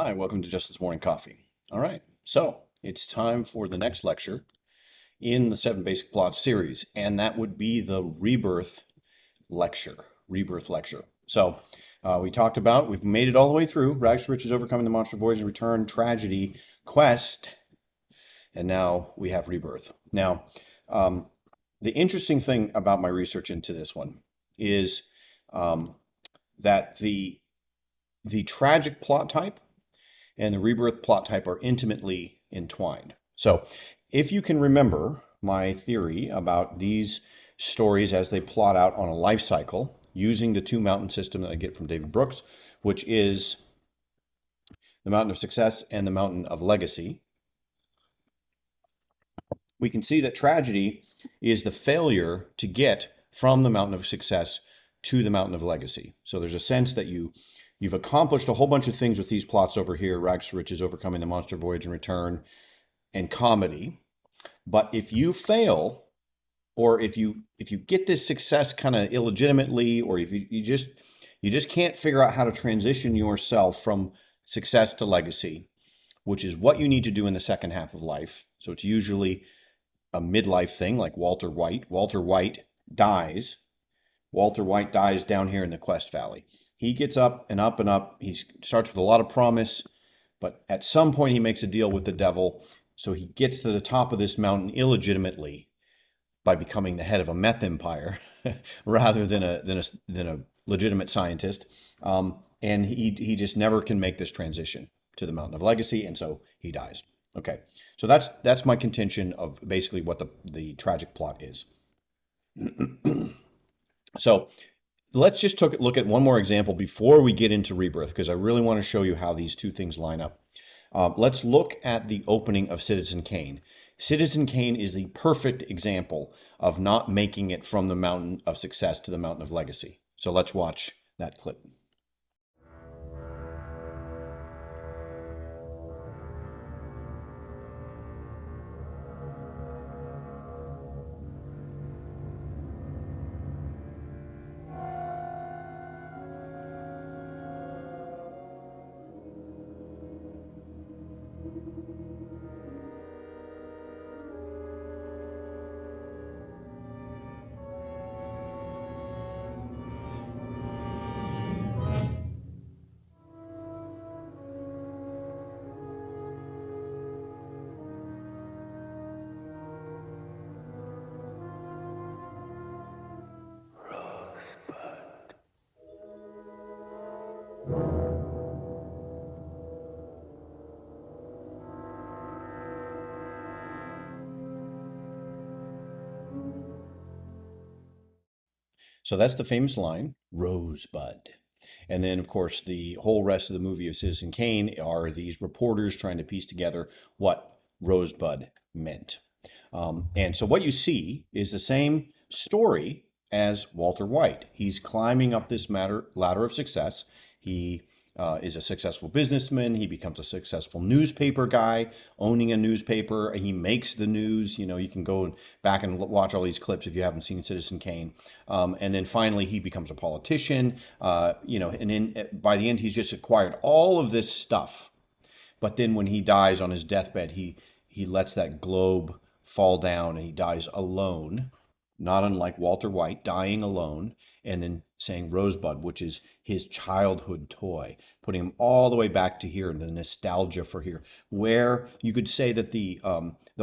Hi, welcome to Justin's Morning Coffee. All right, so it's time for the next lecture in the 7 Basic Plots series, and that would be the Rebirth lecture. So we talked about, we've made it all the way through, Rags to Riches, Overcoming the Monster, Voyage and Return, Tragedy, Quest, and now we have Rebirth. Now, the interesting thing about my research into this one is that the tragic plot type and the rebirth plot type are intimately entwined. So if you can remember my theory about these stories as they plot out on a life cycle using the 2 mountain system that I get from David Brooks, which is the mountain of success and the mountain of legacy, we can see that tragedy is the failure to get from the mountain of success to the mountain of legacy. So there's a sense that you've accomplished a whole bunch of things with these plots over here, Rags to Riches, Overcoming the Monster, Voyage and Return, and comedy. But if you fail, or if you get this success kind of illegitimately, or if you just can't figure out how to transition yourself from success to legacy, which is what you need to do in the second half of life. So it's usually a midlife thing, like Walter White. Walter White dies. Walter White dies down here in the Quest Valley. He gets up and up and up. He starts with a lot of promise, but at some point he makes a deal with the devil. So he gets to the top of this mountain illegitimately by becoming the head of a meth empire rather than a legitimate scientist. And he just never can make this transition to the mountain of legacy, and so he dies. Okay, so that's my contention of basically what the tragic plot is. So let's just look at one more example before we get into Rebirth, because I really want to show you how these two things line up. Let's look at the opening of Citizen Kane. Citizen Kane is the perfect example of not making it from the mountain of success to the mountain of legacy. So let's watch that clip. So that's the famous line, Rosebud. And then, of course, the whole rest of the movie of Citizen Kane are these reporters trying to piece together what Rosebud meant. And so what you see is the same story as Walter White. He's climbing up this ladder of success. He is a successful businessman. He becomes a successful newspaper guy, owning a newspaper. He makes the news. You can go back and watch all these clips if you haven't seen Citizen Kane. And then finally, he becomes a politician. And by the end, he's just acquired all of this stuff. But then when he dies on his deathbed, he lets that globe fall down and he dies alone, not unlike Walter White, dying alone, and then saying Rosebud, which is his childhood toy, putting him all the way back to here, the nostalgia for here, where you could say that the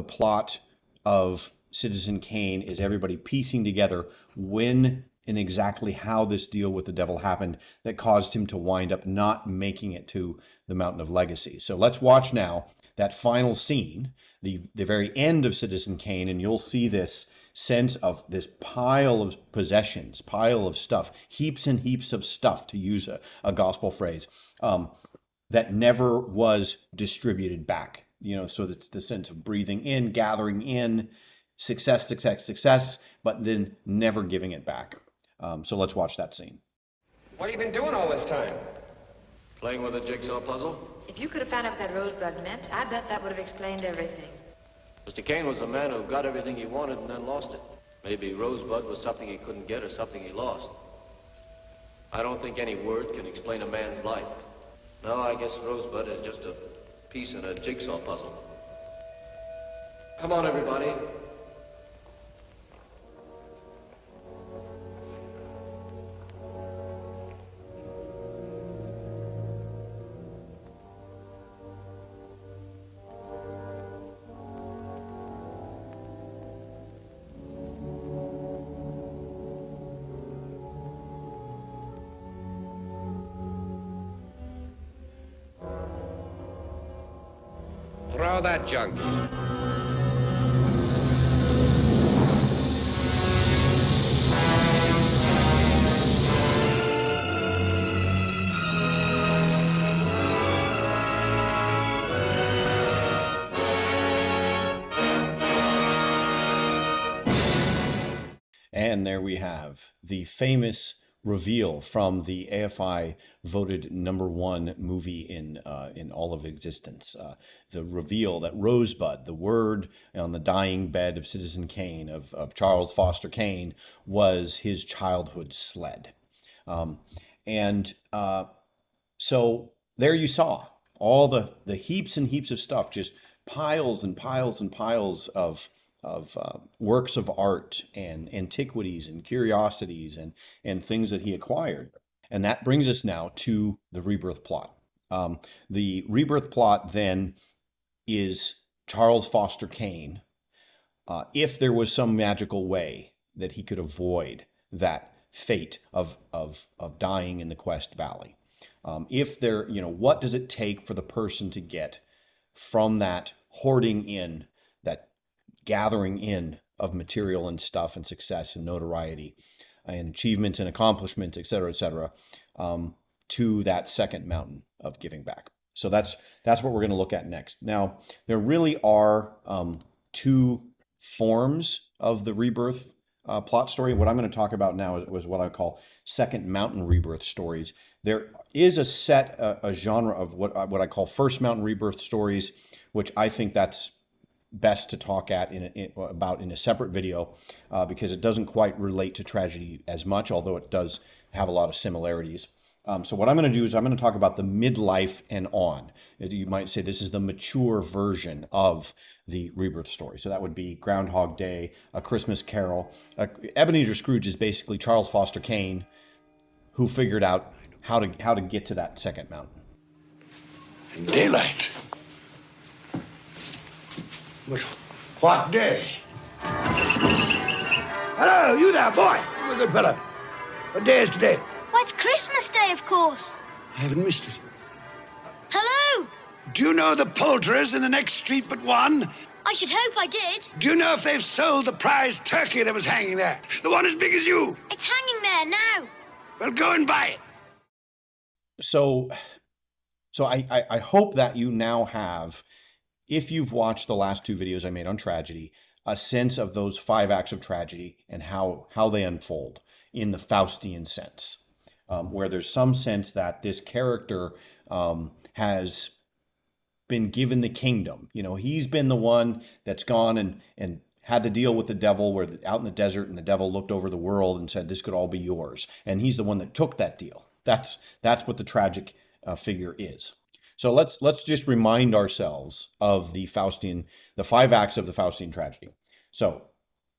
plot of Citizen Kane is everybody piecing together when and exactly how this deal with the devil happened that caused him to wind up not making it to the Mountain of Legacy. So let's watch now that final scene, the very end of Citizen Kane, and you'll see this sense of this pile of possessions, pile of stuff, heaps and heaps of stuff, to use a gospel phrase, that never was distributed back. So that's the sense of breathing in, gathering in, success, but then never giving it back. So let's watch that scene. What have you been doing all this time? Playing with a jigsaw puzzle? If you could have found out what that rosebud meant, I bet that would have explained everything. Mr. Kane was a man who got everything he wanted and then lost it. Maybe Rosebud was something he couldn't get or something he lost. I don't think any word can explain a man's life. No, I guess Rosebud is just a piece in a jigsaw puzzle. Come on, everybody. Throw that junk. And there we have the famous reveal from the AFI voted #1 movie in all of existence. The reveal that Rosebud, the word on the dying bed of Citizen Kane, of Charles Foster Kane, was his childhood sled. And so there you saw all the heaps and heaps of stuff, just piles and piles and piles of works of art and antiquities and curiosities and things that he acquired. And that brings us now to the Rebirth plot. The Rebirth plot then is Charles Foster Kane, if there was some magical way that he could avoid that fate of dying in the Quest Valley. If there, what does it take for the person to get from that hoarding in, that gathering in of material and stuff and success and notoriety and achievements and accomplishments, et cetera, to that second mountain of giving back. So that's what we're going to look at next. Now, there really are two forms of the Rebirth plot story. What I'm going to talk about now was what I call second mountain rebirth stories. There is a genre of what I call first mountain rebirth stories, which I think that's best to talk about in a separate video because it doesn't quite relate to tragedy as much, although it does have a lot of similarities. So what I'm going to do is I'm going to talk about the midlife and on. You might say this is the mature version of the Rebirth story. So that would be Groundhog Day, A Christmas Carol. Ebenezer Scrooge is basically Charles Foster Kane, who figured out how to get to that second mountain. In daylight. But what day? Hello, you there, boy. You're a good fellow. What day is today? Why, it's Christmas Day, of course. I haven't missed it. Hello! Do you know the poulterers in the next street but one? I should hope I did. Do you know if they've sold the prize turkey that was hanging there? The one as big as you? It's hanging there now. Well, go and buy it. So I hope that you now have, if you've watched the last two videos I made on tragedy, a sense of those 5 acts of tragedy and how they unfold in the Faustian sense, where there's some sense that this character has been given the kingdom. He's been the one that's gone and had the deal with the devil out in the desert, and the devil looked over the world and said, this could all be yours. And he's the one that took that deal. That's what the tragic figure is. So let's just remind ourselves of the 5 acts of the Faustian tragedy. So,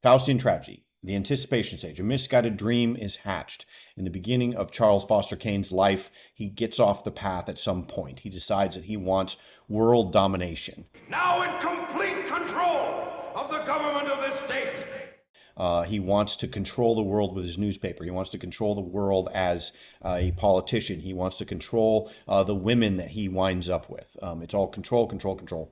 Faustian tragedy, the anticipation stage. A misguided dream is hatched. In the beginning of Charles Foster Kane's life, he gets off the path at some point. He decides that he wants world domination. Now in complete control of the government of this state. He wants to control the world with his newspaper. He wants to control the world as a politician. He wants to control the women that he winds up with. It's all control, control, control.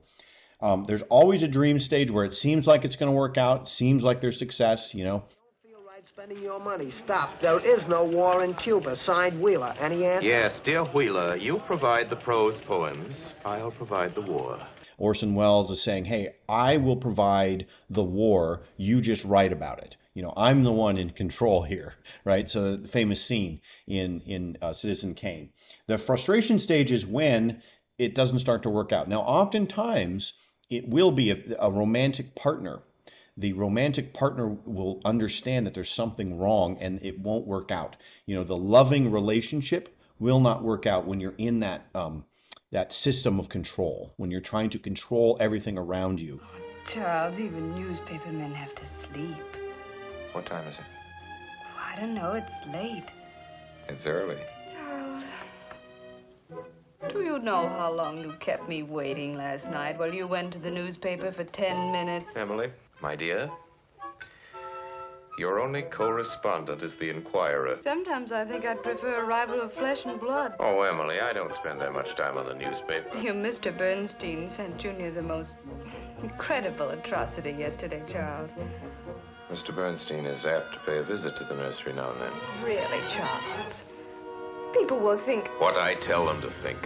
There's always a dream stage where it seems like it's going to work out. It seems like there's success, Don't feel right spending your money. Stop. There is no war in Cuba. Signed, Wheeler. Any answer? Yes, dear Wheeler, you provide the prose poems. I'll provide the war. Orson Welles is saying, hey, I will provide the war, you just write about it. I'm the one in control here, right? So the famous scene in Citizen Kane. The frustration stage is when it doesn't start to work out. Now, oftentimes, it will be a romantic partner. The romantic partner will understand that there's something wrong and it won't work out. The loving relationship will not work out when you're in that that system of control, when you're trying to control everything around you. Charles, even newspapermen have to sleep. What time is it? I don't know, it's late. It's early. Charles, do you know how long you kept me waiting last night while you went to the newspaper for 10 minutes? Emily, my dear, your only correspondent is the Inquirer. Sometimes I think I'd prefer a rival of flesh and blood. Oh, Emily, I don't spend that much time on the newspaper. Your Mr. Bernstein sent Junior the most incredible atrocity yesterday, Charles. Mr. Bernstein is apt to pay a visit to the nursery now and then. Really, Charles? People will think... What I tell them to think.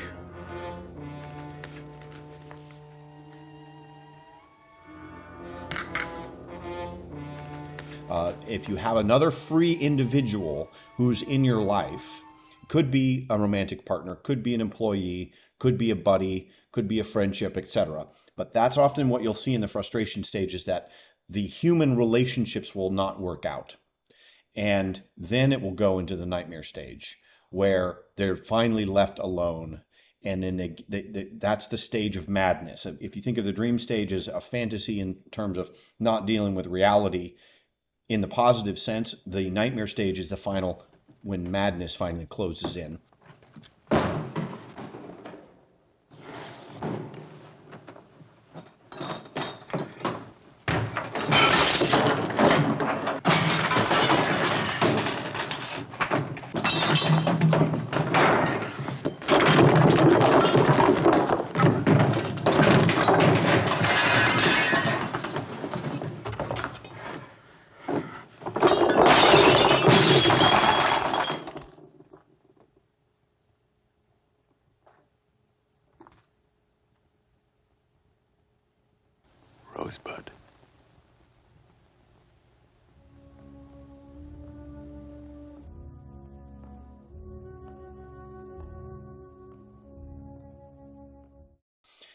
If you have another free individual who's in your life, could be a romantic partner, could be an employee, could be a buddy, could be a friendship, etc. But that's often what you'll see in the frustration stage, is that the human relationships will not work out. And then it will go into the nightmare stage, where they're finally left alone. And then that's the stage of madness. If you think of the dream stage as a fantasy in terms of not dealing with reality, in the positive sense, the nightmare stage is the final, when madness finally closes in. Rosebud.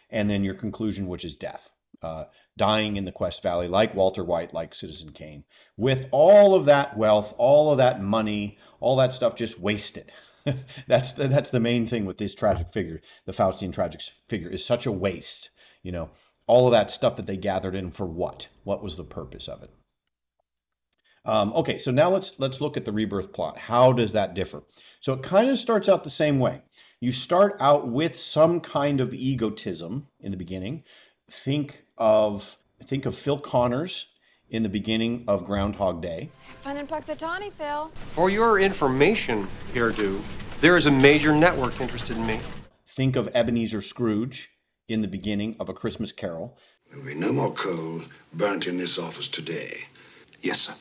And then your conclusion, which is death. Dying in the Quest Valley, like Walter White, like Citizen Kane, with all of that wealth, all of that money, all that stuff just wasted. That's the main thing with this tragic figure. The Faustian tragic figure is such a waste. You know, all of that stuff that they gathered in for what? What was the purpose of it? Okay, so now let's look at the Rebirth plot. How does that differ? So it kind of starts out the same way. You start out with some kind of egotism in the beginning. Think of Phil Connors in the beginning of Groundhog Day. Fun in Puxatawny, Phil. For your information, Hairdo, there is a major network interested in me. Think of Ebenezer Scrooge in the beginning of A Christmas Carol. There will be no more coal burnt in this office today. Yes, sir.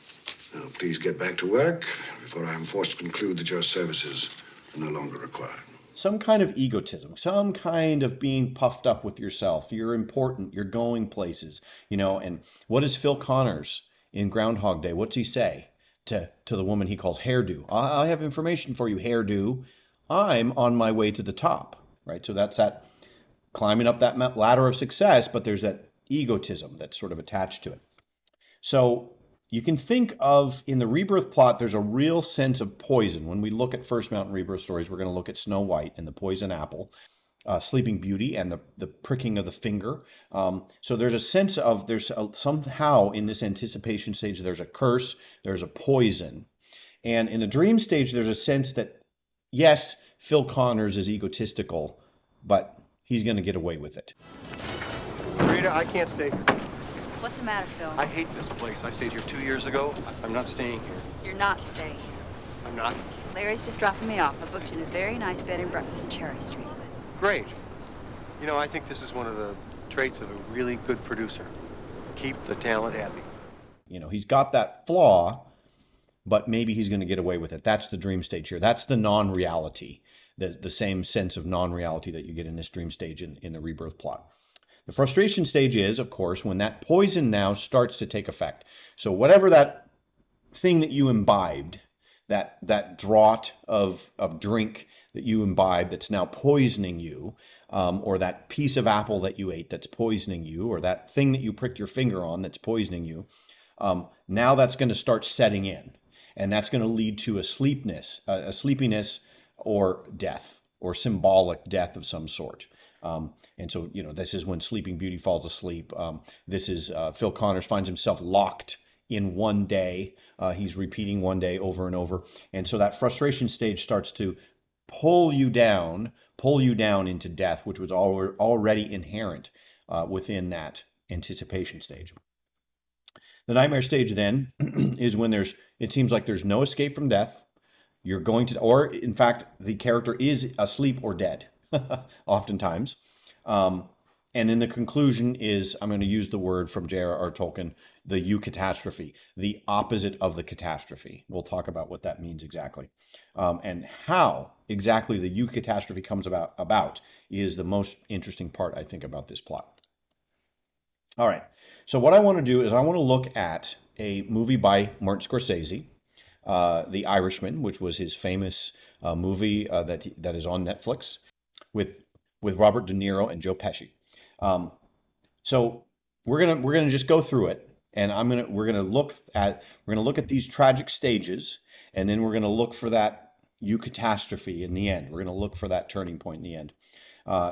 Now, please get back to work before I am forced to conclude that your services are no longer required. Some kind of egotism, some kind of being puffed up with yourself. You're important, you're going places, you know. And what is Phil Connors in Groundhog Day? What's he say to the woman he calls Hairdo? I have information for you, Hairdo. I'm on my way to the top, right? So that's that climbing up that ladder of success, but there's that egotism that's sort of attached to it. So you can think of, in the Rebirth plot, there's a real sense of poison. When we look at First Mountain Rebirth stories, we're going to look at Snow White and the poison apple, Sleeping Beauty and the pricking of the finger. So there's a sense of, somehow in this anticipation stage, there's a curse, there's a poison. And in the dream stage, there's a sense that, yes, Phil Connors is egotistical, but he's going to get away with it. Rita, I can't stay here. What's the matter, Phil? I hate this place. I stayed here 2 years ago. I'm not staying here. You're not staying here. I'm not. Larry's just dropping me off. I booked you in a very nice bed and breakfast in Cherry Street. Great. You know, I think this is one of the traits of a really good producer. Keep the talent happy. You know, he's got that flaw, but maybe he's going to get away with it. That's the dream stage here. That's the non-reality, the same sense of non-reality that you get in this dream stage in the Rebirth plot. The frustration stage is, of course, when that poison now starts to take effect. So whatever that thing that you imbibed, that draught of drink that you imbibed that's now poisoning you, or that piece of apple that you ate that's poisoning you, or that thing that you pricked your finger on that's poisoning you, now that's going to start setting in. And that's going to lead to a sleepiness, or death, or symbolic death of some sort. And so, you know, this is when Sleeping Beauty falls asleep. This is Phil Connors finds himself locked in one day. He's repeating one day over and over. And so that frustration stage starts to pull you down into death, which was already inherent within that anticipation stage. The nightmare stage then is when it seems like there's no escape from death. You're going to, or in fact, the character is asleep or dead, oftentimes. And then the conclusion is, I'm going to use the word from J.R.R. Tolkien, the eucatastrophe, the opposite of the catastrophe. We'll talk about what that means exactly. And how exactly the eucatastrophe comes about is the most interesting part, I think, about this plot. All right. So what I want to do is I want to look at a movie by Martin Scorsese, The Irishman, which was his famous movie that is on Netflix with Robert De Niro and Joe Pesci. So we're gonna just go through it, and we're gonna look at these tragic stages, and then we're gonna look for that eucatastrophe in the end. We're gonna look for that turning point in the end.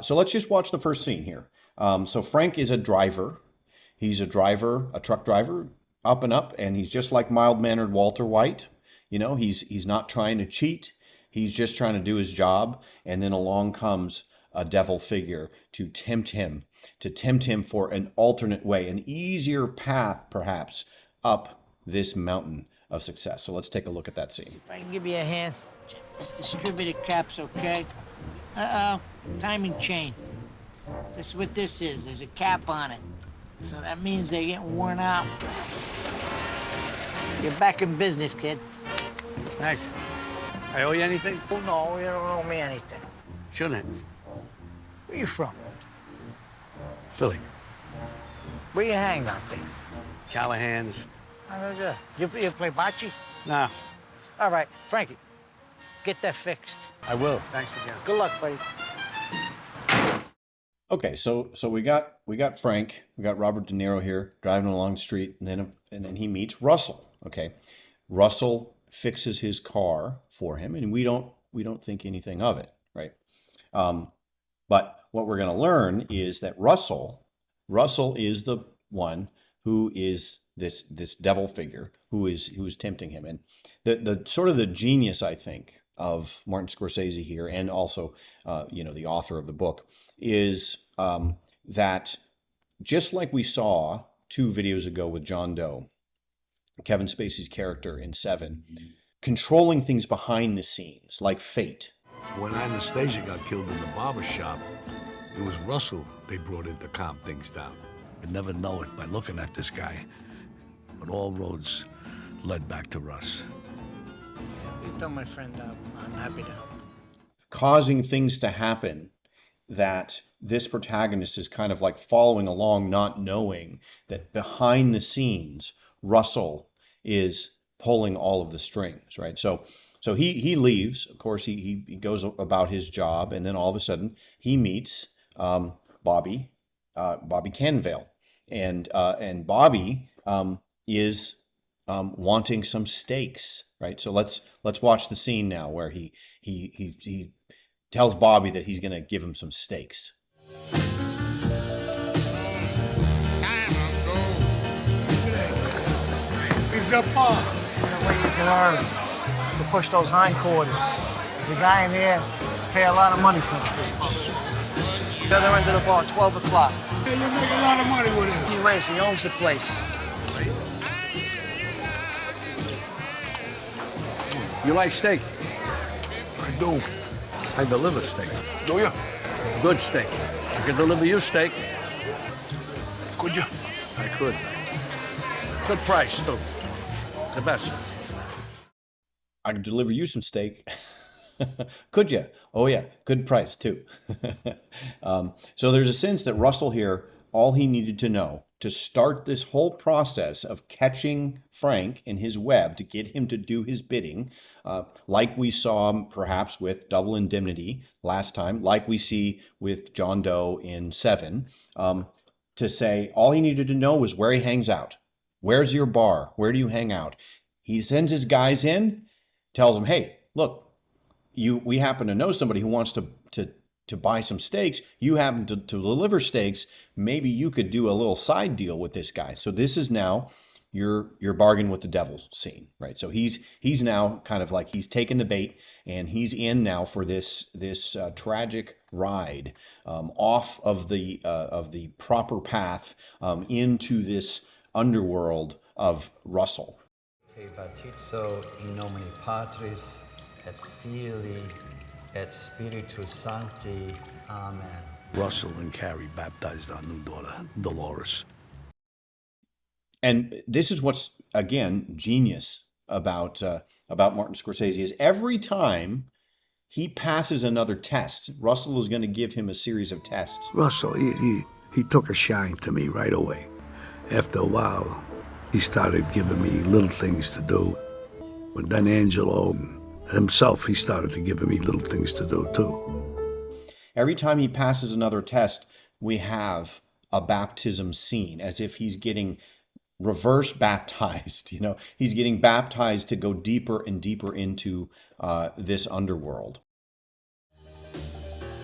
So let's just watch the first scene here. So Frank is a driver. He's a truck driver, up and up, and he's just like mild-mannered Walter White. You know, he's not trying to cheat. He's just trying to do his job, and then along comes a devil figure to tempt him for an alternate way, an easier path, perhaps, up this mountain of success. So let's take a look at that scene. If I can give you a hand, check this distributed caps, okay? Timing chain. This is what this is. There's a cap on it. So that means they're getting worn out. You're back in business, kid. Thanks. I owe you anything? Oh, no, you don't owe me anything. Shouldn't. Where you from? Philly. Where you hang out there? Callahan's. Oh, good. You play bocce? Nah. All right, Frankie, get that fixed. I will. Thanks again. Good luck, buddy. Okay, so we got Frank, we got Robert De Niro here driving along the street, and then he meets Russell. Okay, Russell fixes his car for him, and we don't think anything of it, right? But what we're going to learn is that Russell is the one who is this devil figure who is tempting him, and the sort of the genius, I think, of Martin Scorsese here, and also the author of the book, is that just like we saw 2 videos ago with John Doe, Kevin Spacey's character in Seven, controlling things behind the scenes, like fate. When Anastasia got killed in the barber shop, it was Russell they brought in to calm things down. You'd never know it by looking at this guy, but all roads led back to Russ. You tell my friend I'm happy to help. Causing things to happen that this protagonist is kind of like following along, not knowing that behind the scenes, Russell is pulling all of the strings, right? So he leaves. Of course, he goes about his job, and then all of a sudden he meets Bobby Canvale, and Bobby is wanting some steaks, right? So let's watch the scene now where he tells Bobby that he's going to give him some steaks. He's up on. The way you can learn to push those hindquarters. There's a guy in here pay a lot of money for it. The other end of the bar, 12 o'clock. Hey, you make a lot of money with him. He raised, he owns the place. You like steak? I do. I deliver steak. Do you? Good steak. I can deliver you steak. Could you? I could. Good price, too. The best. I could deliver you some steak. Could you? Oh, yeah. Good price, too. So there's a sense that Russell here, all he needed to know to start this whole process of catching Frank in his web to get him to do his bidding, like we saw perhaps with Double Indemnity last time, like we see with John Doe in Seven, to say all he needed to know was where he hangs out. Where's your bar? Where do you hang out? He sends his guys in, tells them, hey, look, we happen to know somebody who wants to buy some steaks. You happen to deliver steaks. Maybe you could do a little side deal with this guy. So this is now your bargain with the devil scene, right? So he's now kind of like he's taken the bait and he's in now for this tragic ride off of the proper path into this underworld of Russell. Te baptizo in nomine Patris et Filii et Spiritus Sancti. Amen. Russell and Carrie baptized our new daughter, Dolores. And this is what's, again, genius about Martin Scorsese is every time he passes another test, Russell is going to give him a series of tests. Russell, he took a shine to me right away. After a while, he started giving me little things to do. But then Angelo himself, he started to give me little things to do too. Every time he passes another test, we have a baptism scene, as if he's getting reverse baptized. He's getting baptized to go deeper and deeper into this underworld.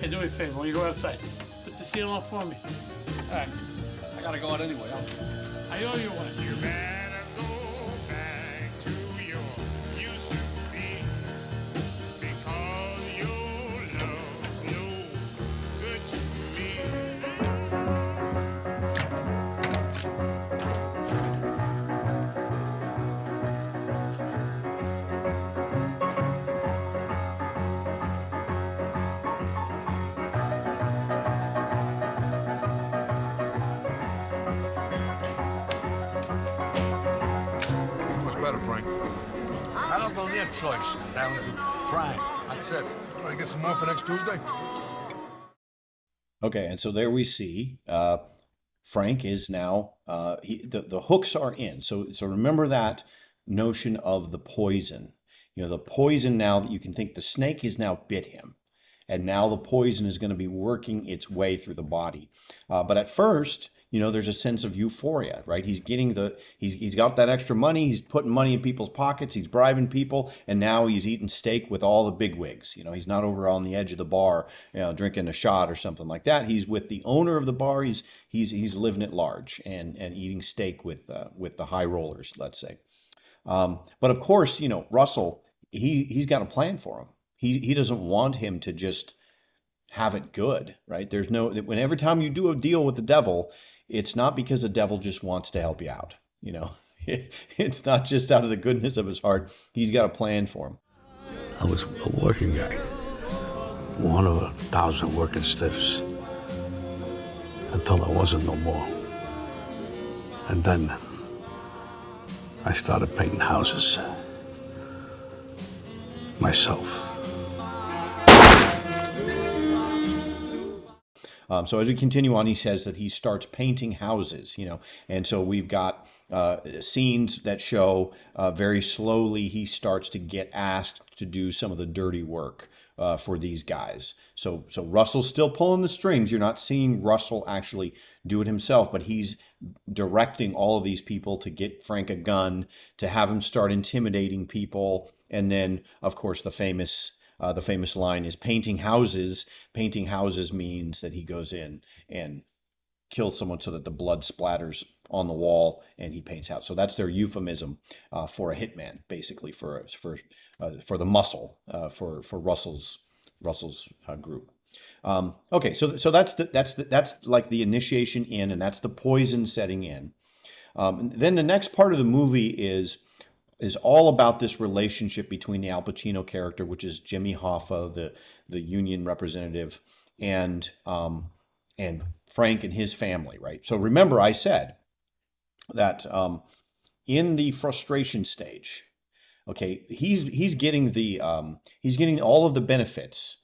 Hey, do me a favor. When you go outside, put the seal on for me. All right. I gotta go out anyway. I owe you one. You better go back to your used to be, because your love's no good to me. Better, Frank. I don't go near choice. That was trying. That's it. Try to get some more for next Tuesday? Okay, and so there we see Frank is now, the hooks are in. So remember that notion of the poison. The poison now that you can think the snake has now bit him. And now the poison is going to be working its way through the body. But at first, there's a sense of euphoria, right? He's getting he's got that extra money. He's putting money in people's pockets. He's bribing people, and now he's eating steak with all the bigwigs. He's not over on the edge of the bar, drinking a shot or something like that. He's with the owner of the bar. He's living it large and eating steak with the high rollers, let's say. But of course, Russell, he's got a plan for him. He doesn't want him to just have it good, right? When every time you do a deal with the devil, it's not because the devil just wants to help you out. It's not just out of the goodness of his heart. He's got a plan for him. I was a working guy, one of 1,000 working stiffs, until I wasn't no more. And then I started painting houses myself. So as we continue on, he says that he starts painting houses, and so we've got scenes that show very slowly he starts to get asked to do some of the dirty work for these guys. So Russell's still pulling the strings. You're not seeing Russell actually do it himself, but he's directing all of these people to get Frank a gun, to have him start intimidating people, and then, of course, the famous line is painting houses. Painting houses means that he goes in and kills someone so that the blood splatters on the wall and he paints out. So that's their euphemism for a hitman, basically for the muscle for Russell's group. Okay, so that's like the initiation in, and that's the poison setting in. Then the next part of the movie is all about this relationship between the Al Pacino character, which is Jimmy Hoffa, the union representative, and Frank and his family, right? So remember, I said that in the frustration stage, okay, he's getting all of the benefits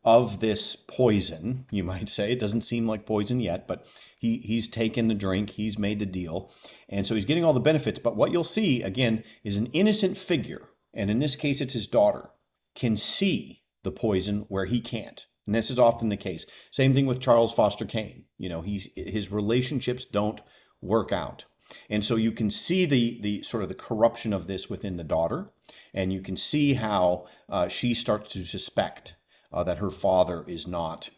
of this poison, you might say. It doesn't seem like poison yet, but he's taken the drink, he's made the deal, and so he's getting all the benefits. But what you'll see, again, is an innocent figure, and in this case it's his daughter, can see the poison where he can't. And this is often the case. Same thing with Charles Foster Kane. His relationships don't work out. And so you can see the sort of the corruption of this within the daughter, and you can see how she starts to suspect that her father is not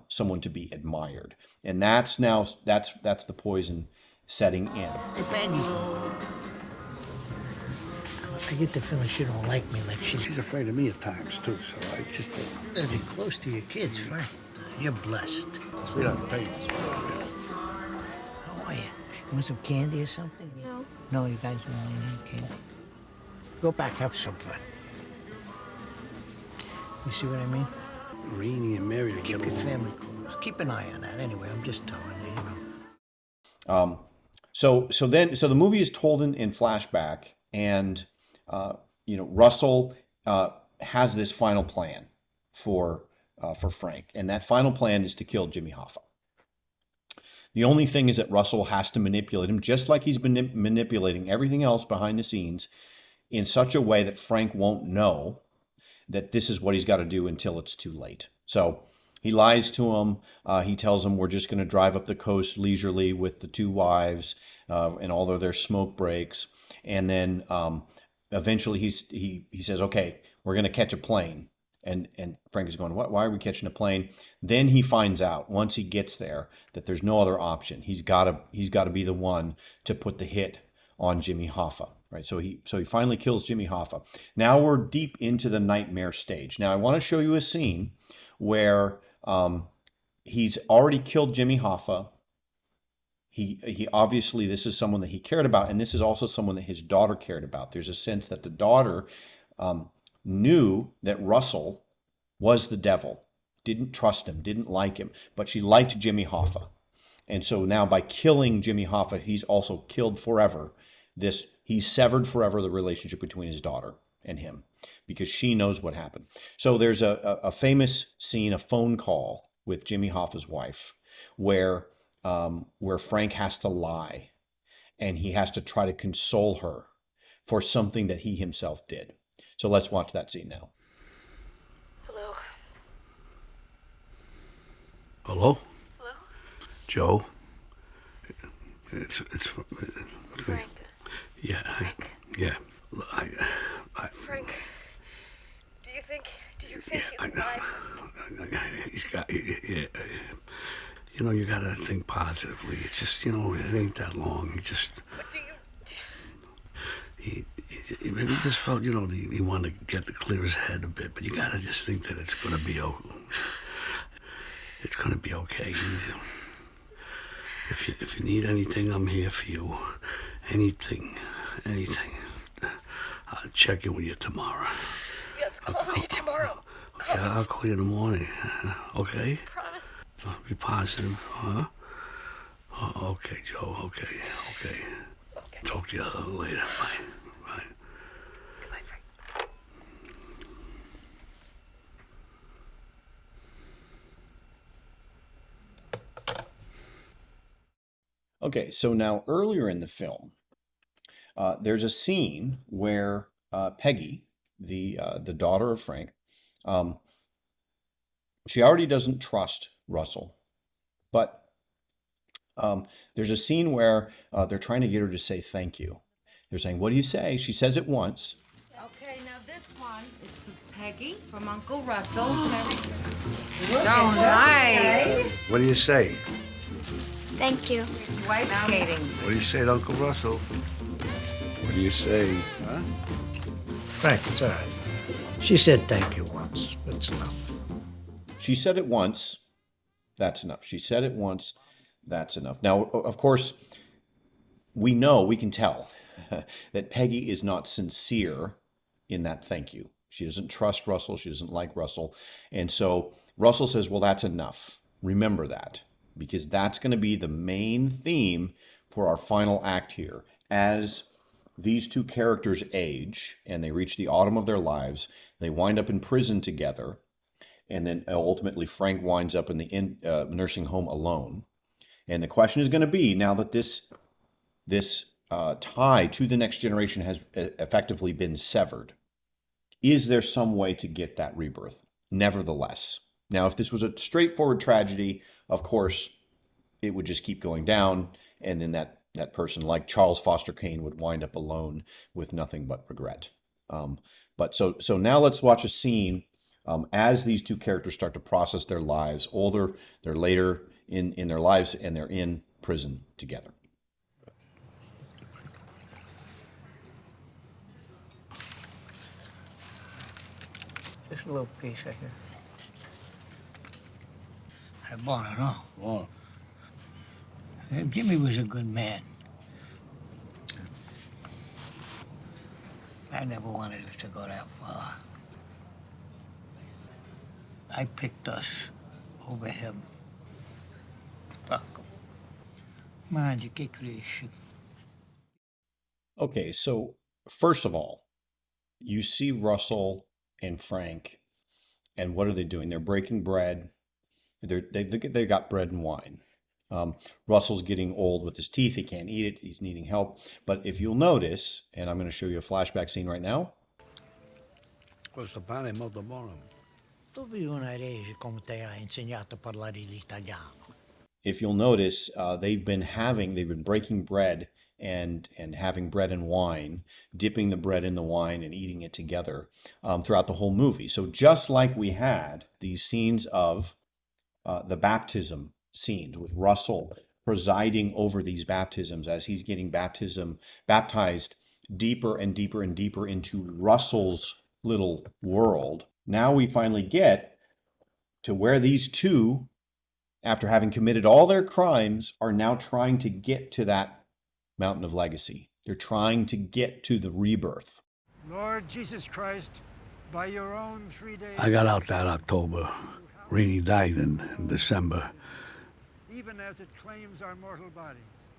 someone to be admired. And that's the poison setting in. Hey, Benny. I get the feeling she don't like me like She's afraid of me at times, too, so I just... Be close to your kids, Frank. You're blessed. Sweetheart, pay. How are you? You want some candy or something? No. No, you guys don't want any candy? Go back, have some fun. You see what I mean? Rainey and Mary to Keep get your along. family close. Keep an eye on that. Anyway, I'm just telling you, So the movie is told in flashback, and Russell has this final plan for Frank, and that final plan is to kill Jimmy Hoffa. The only thing is that Russell has to manipulate him, just like he's been manipulating everything else behind the scenes, in such a way that Frank won't know that this is what he's got to do until it's too late. So he lies to him. He tells him, we're just going to drive up the coast leisurely with the two wives and all of their smoke breaks. And then eventually he says, okay, we're going to catch a plane. And Frank is going, what? Why are we catching a plane? Then he finds out, once he gets there, that there's no other option. He's got to be the one to put the hit on Jimmy Hoffa, right? So he finally kills Jimmy Hoffa. Now we're deep into the nightmare stage. Now I want to show you a scene where he's already killed Jimmy Hoffa. He obviously, this is someone that he cared about, and this is also someone that his daughter cared about. There's a sense that the daughter knew that Russell was the devil, didn't trust him, didn't like him, but she liked Jimmy Hoffa. And so now by killing Jimmy Hoffa, he's also killed forever he's severed forever the relationship between his daughter and him, because she knows what happened. So there's a famous scene, a phone call with Jimmy Hoffa's wife, where Frank has to lie, and he has to try to console her for something that he himself did. So let's watch that scene now. Hello. Hello? Hello? Joe? It's Frank. Yeah. Frank. Yeah. Frank. Do you think he's alive? He's got... Yeah. You gotta think positively. It's just, it ain't that long. He just... But do you... He maybe just felt, he wanted to clear his head a bit, but you gotta just think that it's gonna be okay. If you need anything, I'm here for you. Anything. I'll check in with you tomorrow. Yes, call me tomorrow. Okay, I'll call you in the morning. Okay? Promise. Be positive, huh? Oh, okay, Joe. Okay. Talk to you later. Bye. Goodbye, Frank. Okay, so now earlier in the film, there's a scene where Peggy, the daughter of Frank, she already doesn't trust Russell, but there's a scene where they're trying to get her to say thank you. They're saying, what do you say? She says it once. Okay, now this one is for Peggy from Uncle Russell. So nice. What do you say? Thank you. Ice skating. What do you say to Uncle Russell? What do you say? Huh? Frank, it's all right. She said thank you once. That's enough. She said it once. That's enough. She said it once. That's enough. Now, of course, we can tell that Peggy is not sincere in that thank you. She doesn't trust Russell. She doesn't like Russell. And so Russell says, well, that's enough. Remember that, because that's going to be the main theme for our final act here. As these two characters age and they reach the autumn of their lives, they wind up in prison together. And then ultimately Frank winds up in the nursing home alone. And the question is going to be, now that this tie to the next generation has effectively been severed, is there some way to get that rebirth? Nevertheless. Now, if this was a straightforward tragedy, of course, it would just keep going down, and then that that person, like Charles Foster Kane, would wind up alone with nothing but regret. But so now let's watch a scene as these two characters start to process their lives. Older, they're later in their lives, and they're in prison together. Just a little piece right here. È buono, no? Buono. Jimmy was a good man. I never wanted it to go that far. I picked us over him. Fuck him. Mangi, che cresci. Okay, so first of all, you see Russell and Frank, and what are they doing? They're breaking bread. They got bread and wine. Russell's getting old with his teeth. He can't eat it. He's needing help. But if you'll notice, and I'm going to show you a flashback scene right now. Questo pane è molto buono. Dove una rege come te ha insegnato a parlare l'italiano? If you'll notice, they've been breaking bread and having bread and wine, dipping the bread in the wine and eating it together throughout the whole movie. So just like we had these scenes of the baptism scenes with Russell presiding over these baptisms as he's getting baptized deeper and deeper and deeper into Russell's little world. Now we finally get to where these two, after having committed all their crimes, are now trying to get to that mountain of legacy. They're trying to get to the rebirth. Lord Jesus Christ, by your own 3 days... I got out that October. Rainey died in December. Even as it claims our mortal bodies.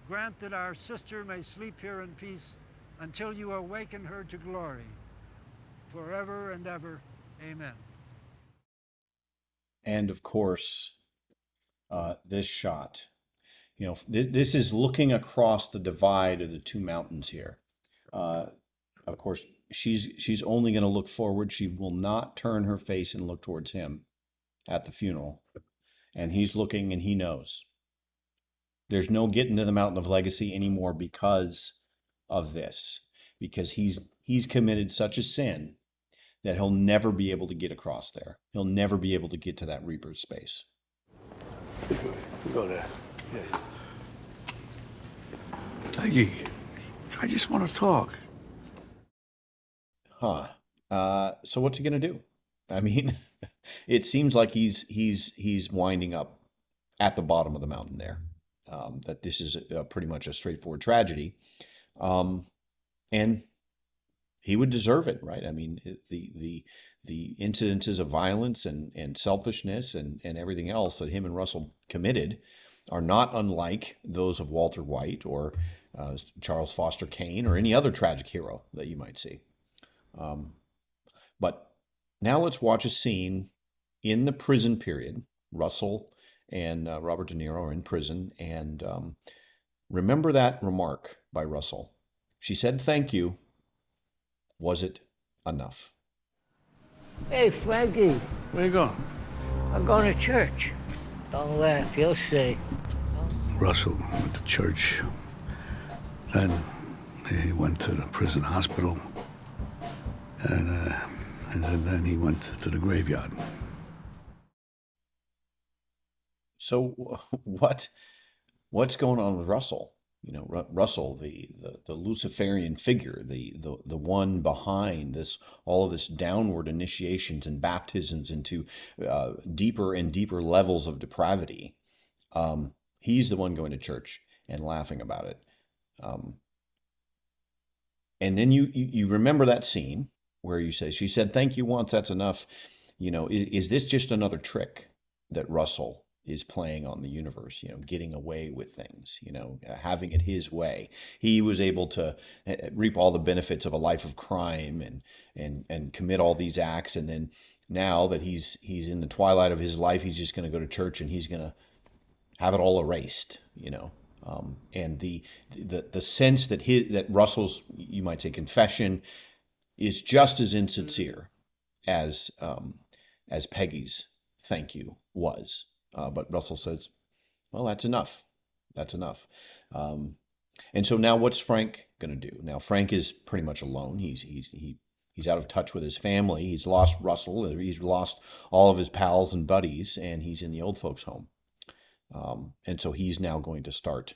Grant that our sister may sleep here in peace until you awaken her to glory. Forever and ever. Amen. And of course, this shot, this is looking across the divide of the two mountains here. Of course, she's only going to look forward. She will not turn her face and look towards him at the funeral. And he's looking and he knows. There's no getting to the mountain of legacy anymore because of this. Because he's committed such a sin that he'll never be able to get across there. He'll never be able to get to that rebirth space. Go there. Yeah. Peggy, I just want to talk. Huh. So what's he gonna do? I mean, it seems like he's winding up at the bottom of the mountain there. That this is pretty much a straightforward tragedy, and he would deserve it, right? I mean, the incidences of violence and selfishness and everything else that him and Russell committed are not unlike those of Walter White or Charles Foster Kane or any other tragic hero that you might see. But now let's watch a scene in the prison period. Russell and Robert De Niro are in prison, and remember that remark by Russell. She said, "Thank you. Was it enough?" Hey, Frankie. Where you going? I'm going to church. Don't laugh, you'll see. Russell went to church. Then he went to the prison hospital. And then he went to the graveyard. So what's going on with Russell? Russell, the Luciferian figure, the one behind all of this downward initiations and baptisms into deeper and deeper levels of depravity. He's the one going to church and laughing about it. And then you remember that scene where you say, she said, "Thank you once, that's enough." Is this just another trick that Russell is playing on the universe, getting away with things, having it his way? He was able to reap all the benefits of a life of crime and commit all these acts. And then now that he's in the twilight of his life, he's just going to go to church and he's going to have it all erased, and the sense that Russell's, you might say, confession is just as insincere as Peggy's thank you was. But Russell says, "Well, that's enough. That's enough. And so now what's Frank going to do? Now Frank is pretty much alone. He's out of touch with his family. He's lost Russell. He's lost all of his pals and buddies, and he's in the old folks' home. And so he's now going to start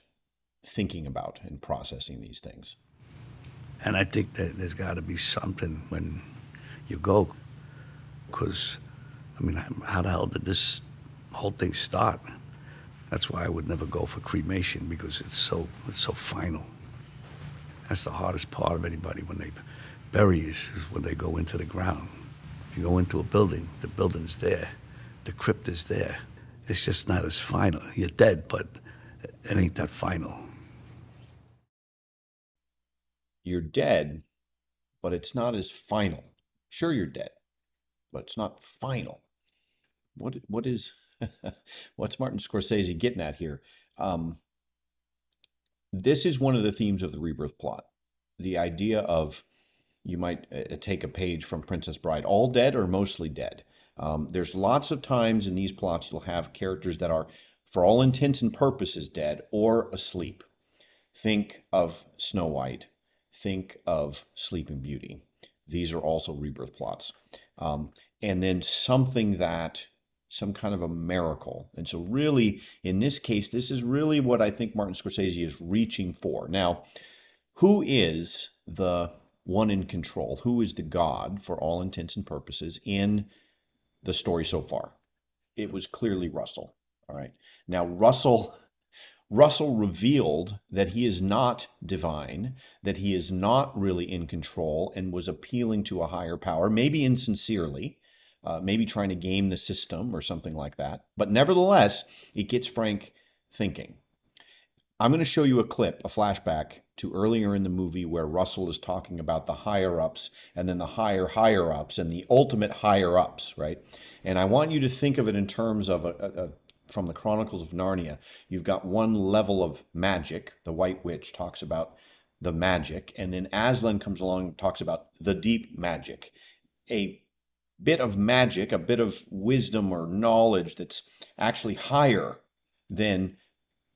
thinking about and processing these things. And I think that there's got to be something when you go, because, I mean, how the hell did this whole thing start? That's why I would never go for cremation, because it's so final. That's the hardest part of anybody when they bury you, is when they go into the ground. You go into a building, the building's there, the crypt is there. It's just not as final. You're dead, but it ain't that final. You're dead, but it's not as final. Sure, you're dead, but it's not final. What is what's Martin Scorsese getting at here? This is one of the themes of the Rebirth plot. The idea of, you might take a page from Princess Bride, all dead or mostly dead. There's lots of times in these plots you'll have characters that are, for all intents and purposes, dead or asleep. Think of Snow White. Think of Sleeping Beauty. These are also rebirth plots. And then some kind of a miracle. And so really, in this case, this is really what I think Martin Scorsese is reaching for. Now, who is the one in control? Who is the God, for all intents and purposes, in the story so far? It was clearly Russell. All right. Now, Russell revealed that he is not divine, that he is not really in control, and was appealing to a higher power, maybe insincerely, maybe trying to game the system or something like that. But nevertheless, it gets Frank thinking. I'm going to show you a clip, a flashback to earlier in the movie where Russell is talking about the higher-ups and then the higher-ups and the ultimate higher-ups, right? And I want you to think of it in terms of from the Chronicles of Narnia. You've got one level of magic. The White Witch talks about the magic, and then Aslan comes along and talks about the deep magic. A bit of magic, a bit of wisdom or knowledge that's actually higher than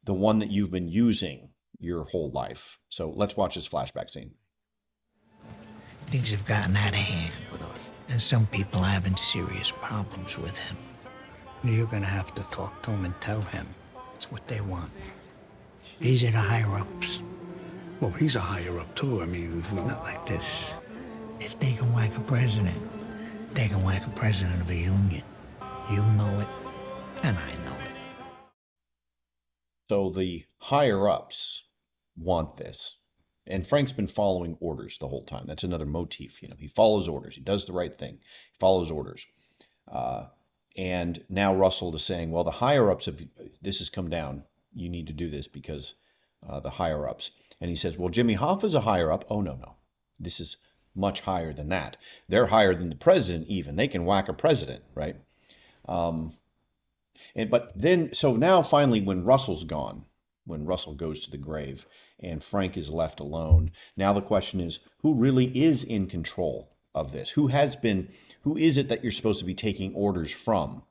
the one that you've been using your whole life. So let's watch this flashback scene. Things have gotten out of hand with him, and some people are having serious problems with him. You're gonna have to talk to him and tell him it's what they want. These are the higher-ups. Well, he's a higher-up, too. I mean, not like this. If they can whack a president, they can whack a president of a union. You know it, and I know it. So the higher-ups want this. And Frank's been following orders the whole time. That's another motif. He follows orders. He does the right thing. He follows orders. And now Russell is saying, well, the higher-ups, this has come down. You need to do this because the higher-ups. And he says, well, Jimmy Hoffa's a higher-up. Oh, no. This is much higher than that. They're higher than the president even. They can whack a president, right? But then, so now finally when Russell's gone, when Russell goes to the grave and Frank is left alone, now the question is, who really is in control of this? Who is it that you're supposed to be taking orders from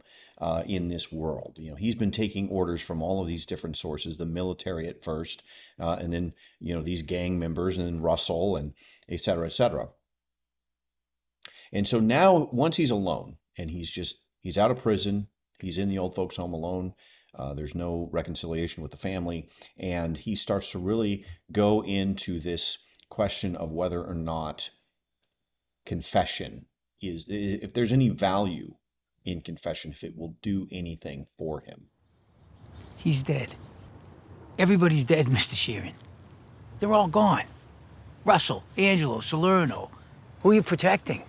in this world? He's been taking orders from all of these different sources, the military at first, and then, these gang members, and then Russell, and et cetera, et cetera. And so now, once he's alone, and he's out of prison, he's in the old folks' home alone, there's no reconciliation with the family, and he starts to really go into this question of whether or not confession if there's any value in confession, if it will do anything for him. He's dead. Everybody's dead, Mr. Sheeran. They're all gone. Russell, Angelo, Salerno. Who are you protecting?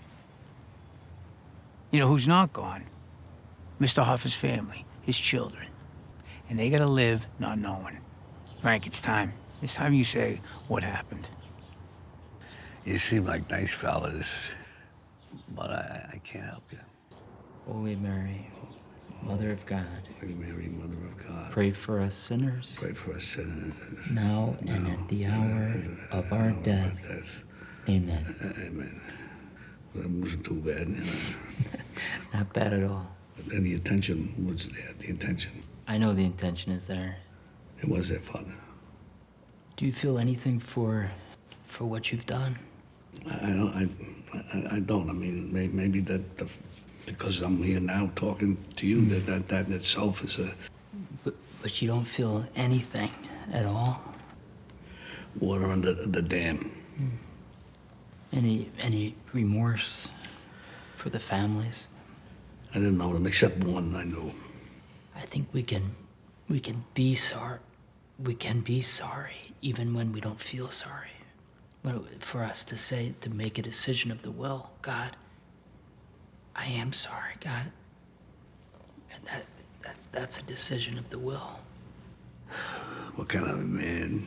You know who's not gone? Mr. Hoffa's family, his children. And they gotta live not knowing. Frank, it's time. It's time you say what happened. You seem like nice fellas, but I can't help you. Holy Mary, Mother of God. Holy Mary, Mother of God. Pray for us sinners. Pray for us sinners. Now and at the hour of our death. Amen. Amen. That wasn't too bad. Not bad at all. And the intention was there, the intention. I know the intention is there. It was their father. Do you feel anything for what you've done? I don't. I mean, maybe because I'm here now talking to you, that in itself is a... But you don't feel anything at all? Water under the dam. Any remorse for the families? I didn't know them, except one I knew. I think we can be sorry. We can be sorry even when we don't feel sorry. But for us to make a decision of the will, God, I am sorry, God. And that's a decision of the will. What kind of a man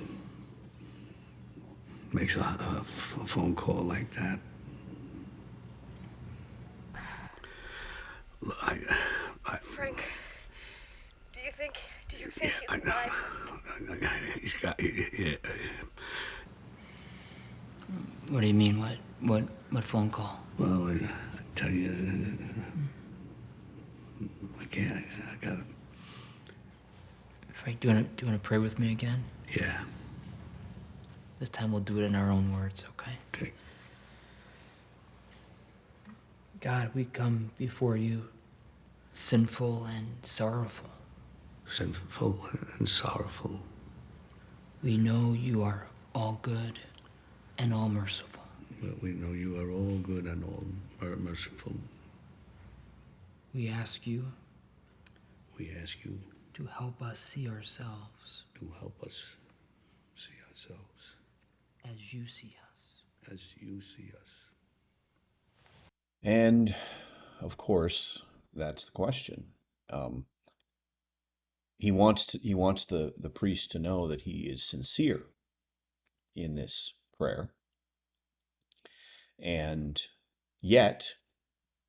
makes a phone call like that? Frank, do you think he's alive? He's got... What do you mean? What phone call? Well, I tell you, I can't. I gotta... Frank, do you want to pray with me again? Yeah. This time we'll do it in our own words, okay? Okay. God, we come before you sinful and sorrowful. Sinful and sorrowful. We know you are all good and all merciful. But we know you are all good and all merciful. We ask you to help us see ourselves as you see us. And, of course, that's the question. He wants the priest to know that he is sincere in this prayer. And yet,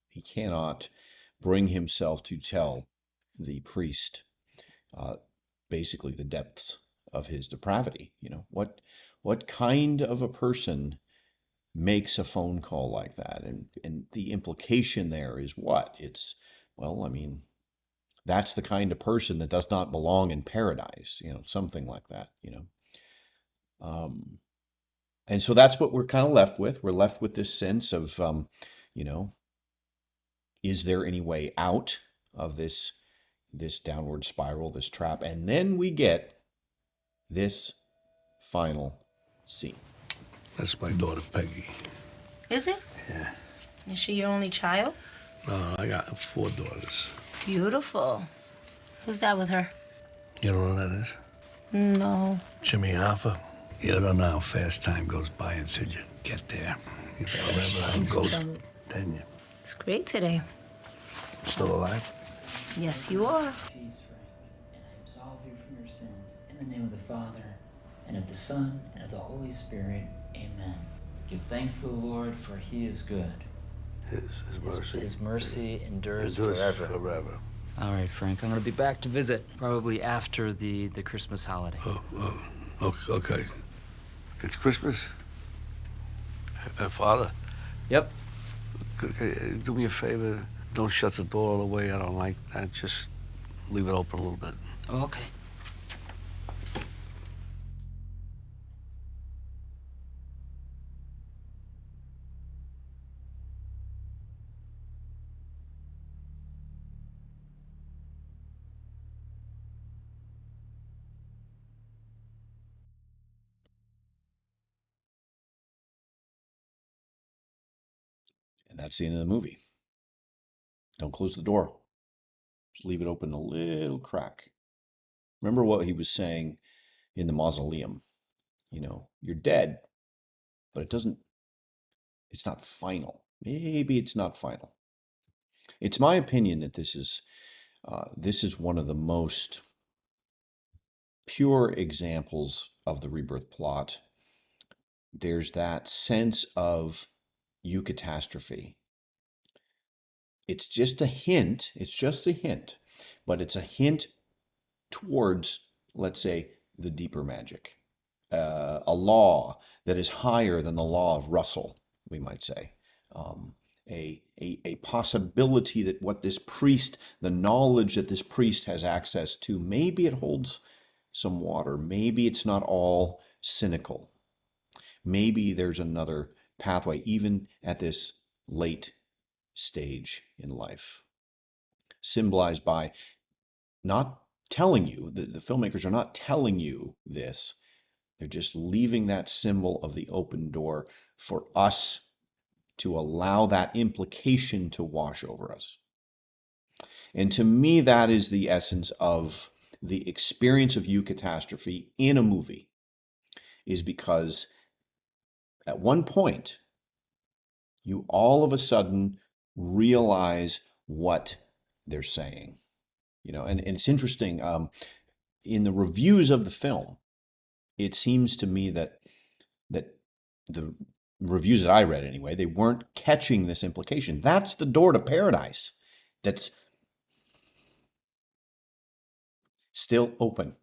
he cannot bring himself to tell the priest basically the depths of his depravity. You know, what kind of a person makes a phone call like that? And the implication there is what? It's, well, I mean, that's the kind of person that does not belong in paradise, you know, something like that, you know. And so that's what we're kind of left with. We're left with this sense of, you know, is there any way out of this downward spiral, this trap? And then we get this final scene. That's my daughter, Peggy. Is it? Yeah. Is she your only child? No, I got 4 daughters. Beautiful. Who's that with her? You don't know who that is? No. Jimmy Hoffa. You don't know how fast time goes by until you get there. Fast time goes, then you... It's great today. Still alive? Yes, you are. Peace, Frank, and I absolve you from your sins in the name of the Father, and of the Son, and of the Holy Spirit. Amen. Give thanks to the Lord, for he is good. His mercy endures forever. All right, Frank, I'm going to be back to visit, probably after the Christmas holiday. Okay. It's Christmas? Father? Yep. Do me a favor. Don't shut the door all the way. I don't like that. Just leave it open a little bit. Oh, okay. And that's the end of the movie. Don't close the door. Just leave it open a little crack. Remember what he was saying in the mausoleum. You know, you're dead, but it's not final. Maybe it's not final. It's my opinion that this is one of the most pure examples of the Rebirth plot. There's that sense of eucatastrophe. It's just a hint, but it's a hint towards, let's say, the deeper magic. A law that is higher than the law of Russell, we might say. A possibility that what this priest, the knowledge that this priest has access to, maybe it holds some water. Maybe it's not all cynical. Maybe there's another pathway, even at this late stage in life, symbolized by not telling you, the filmmakers are not telling you this. They're just leaving that symbol of the open door for us to allow that implication to wash over us. And to me, that is the essence of the experience of eucatastrophe in a movie, is because at one point, you all of a sudden realize what they're saying. You know, and it's interesting, in the reviews of the film, it seems to me that the reviews that I read anyway, they weren't catching this implication. That's the door to paradise that's still open,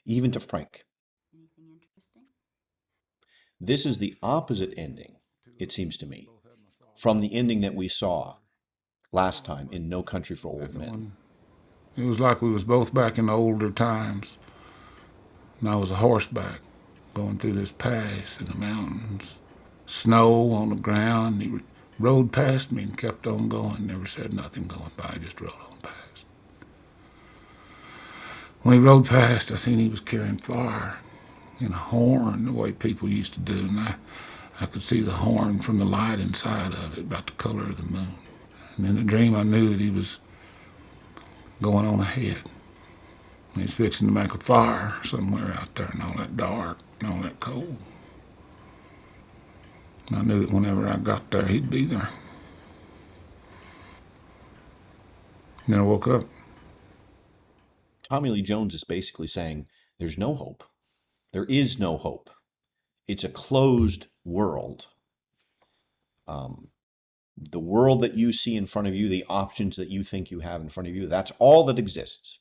even to Frank. Anything interesting? This is the opposite ending, it seems to me, from the ending that we saw last time in No Country for Old Men. It was like we was both back in the older times. And I was a horseback going through this pass in the mountains. Snow on the ground. He rode past me and kept on going. Never said nothing going by, just rode on past. When he rode past, I seen he was carrying fire in a horn, the way people used to do. And I could see the horn from the light inside of it, about the color of the moon. And in the dream, I knew that he was going on ahead. He's fixing to make a fire somewhere out there and all that dark and all that cold. And I knew that whenever I got there, he'd be there. And then I woke up. Tommy Lee Jones is basically saying, there's no hope. There is no hope. It's a closed world. The world that you see in front of you, the options that you think you have in front of you, that's all that exists.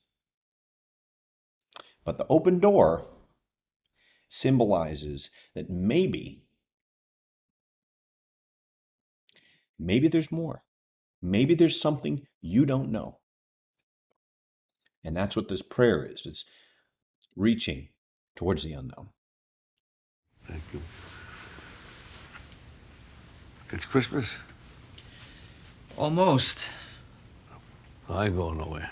But the open door symbolizes that maybe there's more. Maybe there's something you don't know. And that's what this prayer is. It's reaching towards the unknown. Thank you. It's Christmas? Almost. I ain't going nowhere.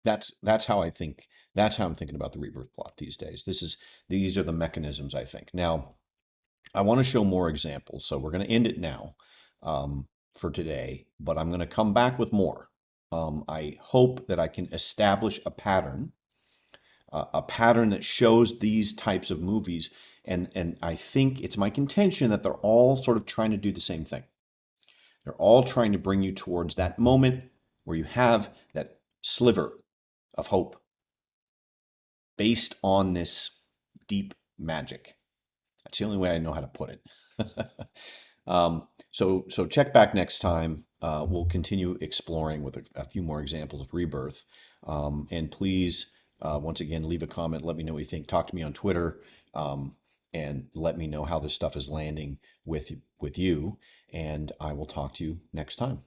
That's how I think. That's how I'm thinking about the Rebirth plot these days. These are the mechanisms, I think. Now, I want to show more examples, so we're going to end it now for today, but I'm going to come back with more. I hope that I can establish a pattern that shows these types of movies, and I think it's my contention that they're all sort of trying to do the same thing. They're all trying to bring you towards that moment where you have that sliver of hope based on this deep magic. That's the only way I know how to put it. So check back next time. We'll continue exploring with a few more examples of Rebirth. And please, once again, leave a comment. Let me know what you think. Talk to me on Twitter, and let me know how this stuff is landing with you. And I will talk to you next time.